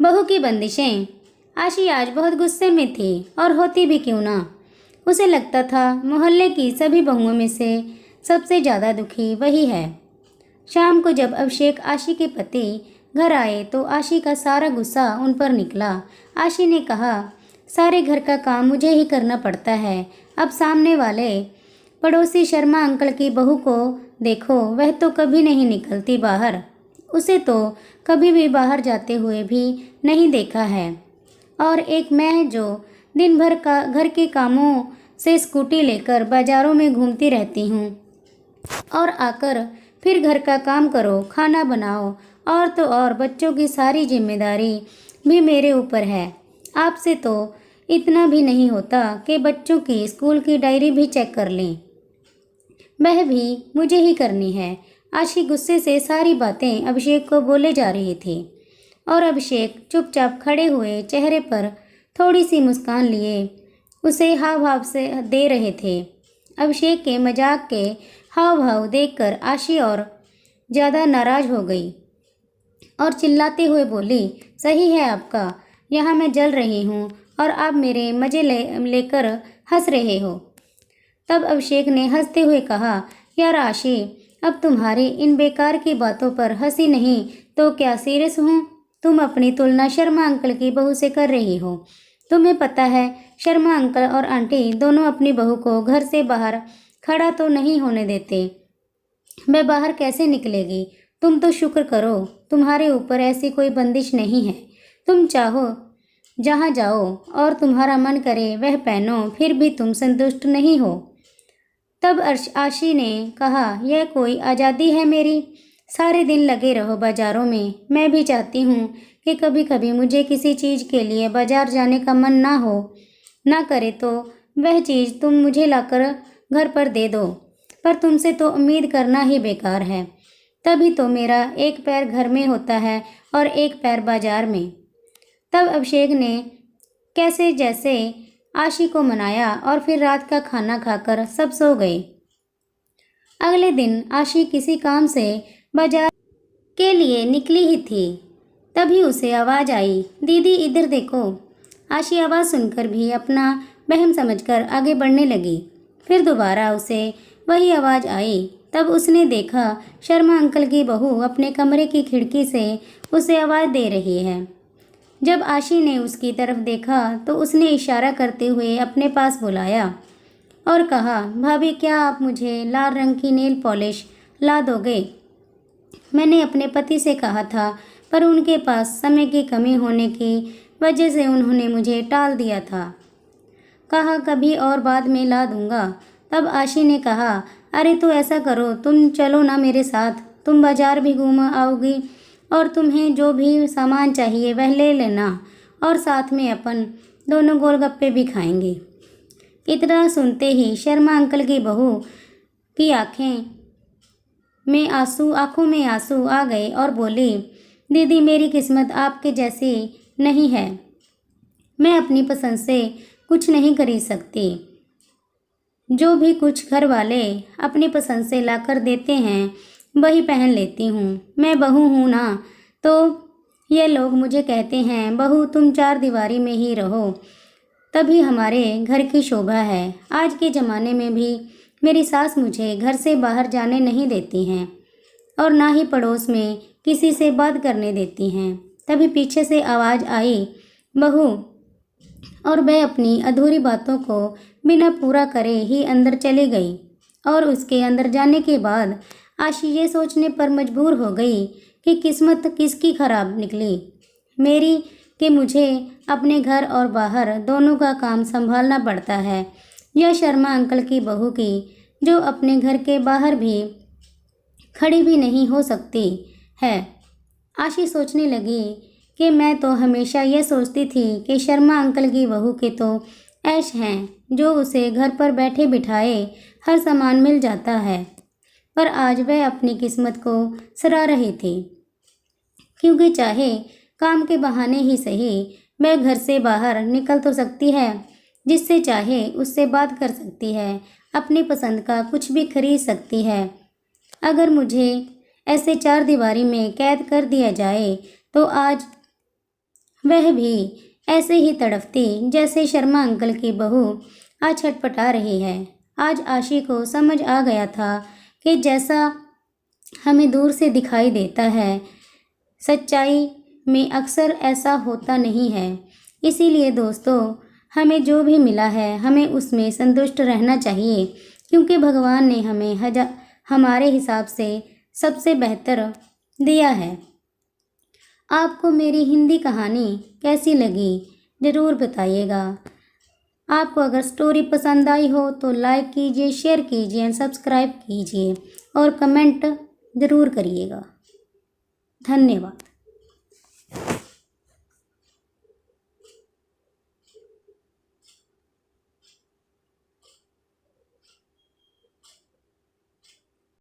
बहू की बंदिशें। आशी आज बहुत गुस्से में थी और होती भी क्यों ना। उसे लगता था मोहल्ले की सभी बहुओं में से सबसे ज़्यादा दुखी वही है। शाम को जब अभिषेक आशी के पति घर आए तो आशी का सारा गुस्सा उन पर निकला। आशी ने कहा, सारे घर का काम मुझे ही करना पड़ता है। अब सामने वाले पड़ोसी शर्मा अंकल की बहू को देखो, वह तो कभी नहीं निकलती बाहर। उसे तो कभी भी बाहर जाते हुए भी नहीं देखा है। और एक मैं जो दिन भर का घर के कामों से स्कूटी लेकर बाजारों में घूमती रहती हूँ और आकर फिर घर का काम करो, खाना बनाओ और तो और बच्चों की सारी जिम्मेदारी भी मेरे ऊपर है। आपसे तो इतना भी नहीं होता कि बच्चों की स्कूल की डायरी भी चेक कर लें, वह भी मुझे ही करनी है। आशी गुस्से से सारी बातें अभिषेक को बोले जा रही थी और अभिषेक चुपचाप खड़े हुए चेहरे पर थोड़ी सी मुस्कान लिए उसे हाव भाव से दे रहे थे। अभिषेक के मजाक के हाव भाव देखकर आशी और ज़्यादा नाराज हो गई और चिल्लाते हुए बोली, सही है आपका, यहाँ मैं जल रही हूँ और आप मेरे मज़े लेकर हंस रहे हो। तब अभिषेक ने हंसते हुए कहा, यार आशी, अब तुम्हारी इन बेकार की बातों पर हंसी नहीं तो क्या सीरियस हूँ। तुम अपनी तुलना शर्मा अंकल की बहू से कर रही हो। तुम्हें पता है शर्मा अंकल और आंटी दोनों अपनी बहू को घर से बाहर खड़ा तो नहीं होने देते। वह बाहर कैसे निकलेगी। तुम तो शुक्र करो तुम्हारे ऊपर ऐसी कोई बंदिश नहीं है। तुम चाहो जहाँ जाओ और तुम्हारा मन करे वह पहनो, फिर भी तुम संतुष्ट नहीं हो। तब आशी ने कहा, यह कोई आज़ादी है मेरी। सारे दिन लगे रहो बाजारों में। मैं भी चाहती हूँ कि कभी कभी मुझे किसी चीज़ के लिए बाजार जाने का मन ना करे तो वह चीज़ तुम मुझे लाकर घर पर दे दो। पर तुमसे तो उम्मीद करना ही बेकार है। तभी तो मेरा एक पैर घर में होता है और एक पैर बाजार में। तब अभिषेक ने कैसे जैसे आशी को मनाया और फिर रात का खाना खाकर सब सो गए। अगले दिन आशी किसी काम से बाजार के लिए निकली ही थी, तभी उसे आवाज़ आई, दीदी इधर देखो। आशी आवाज़ सुनकर भी अपना वहम समझकर आगे बढ़ने लगी। फिर दोबारा उसे वही आवाज़ आई। तब उसने देखा शर्मा अंकल की बहू अपने कमरे की खिड़की से उसे आवाज़ दे रही है। जब आशी ने उसकी तरफ देखा तो उसने इशारा करते हुए अपने पास बुलाया और कहा, भाभी क्या आप मुझे लाल रंग की नेल पॉलिश ला दोगे? मैंने अपने पति से कहा था पर उनके पास समय की कमी होने की वजह से उन्होंने मुझे टाल दिया था। कहा कभी और बाद में ला दूंगा। तब आशी ने कहा, अरे तो ऐसा करो, तुम चलो ना मेरे साथ। तुम बाजार भी घूम आओगी और तुम्हें जो भी सामान चाहिए वह ले लेना और साथ में अपन दोनों गोलगप्पे भी खाएंगे। इतना सुनते ही शर्मा अंकल की बहू की आंखों में आंसू आ गए और बोली, दीदी मेरी किस्मत आपके जैसी नहीं है। मैं अपनी पसंद से कुछ नहीं खरीद सकती। जो भी कुछ घर वाले अपनी पसंद से लाकर देते हैं वही पहन लेती हूँ। मैं बहू हूँ ना, तो ये लोग मुझे कहते हैं, बहू तुम चार दीवारी में ही रहो, तभी हमारे घर की शोभा है। आज के ज़माने में भी मेरी सास मुझे घर से बाहर जाने नहीं देती हैं और ना ही पड़ोस में किसी से बात करने देती हैं। तभी पीछे से आवाज़ आई, बहू, और वह अपनी अधूरी बातों को बिना पूरा करे ही अंदर चली गई। और उसके अंदर जाने के बाद आशी ये सोचने पर मजबूर हो गई कि किस्मत किसकी खराब निकली, मेरी, कि मुझे अपने घर और बाहर दोनों का काम संभालना पड़ता है, या शर्मा अंकल की बहू की जो अपने घर के बाहर भी खड़ी भी नहीं हो सकती है। आशी सोचने लगी कि मैं तो हमेशा यह सोचती थी कि शर्मा अंकल की बहू के तो ऐश हैं, जो उसे घर पर बैठे बिठाए हर सामान मिल जाता है। पर आज वह अपनी किस्मत को सराह रही थी, क्योंकि चाहे काम के बहाने ही सही वह घर से बाहर निकल तो सकती है, जिससे चाहे उससे बात कर सकती है, अपनी पसंद का कुछ भी खरीद सकती है। अगर मुझे ऐसे चार दीवारी में कैद कर दिया जाए तो आज वह भी ऐसे ही तड़पती जैसे शर्मा अंकल की बहू आज छटपटा रही है। आज आशी को समझ आ गया था कि जैसा हमें दूर से दिखाई देता है, सच्चाई में अक्सर ऐसा होता नहीं है। इसीलिए दोस्तों, हमें जो भी मिला है हमें उसमें संतुष्ट रहना चाहिए, क्योंकि भगवान ने हमें हमारे हिसाब से सबसे बेहतर दिया है। आपको मेरी हिंदी कहानी कैसी लगी ज़रूर बताइएगा। आपको अगर स्टोरी पसंद आई हो तो लाइक कीजिए, शेयर कीजिए, सब्सक्राइब कीजिए और कमेंट ज़रूर करिएगा। धन्यवाद।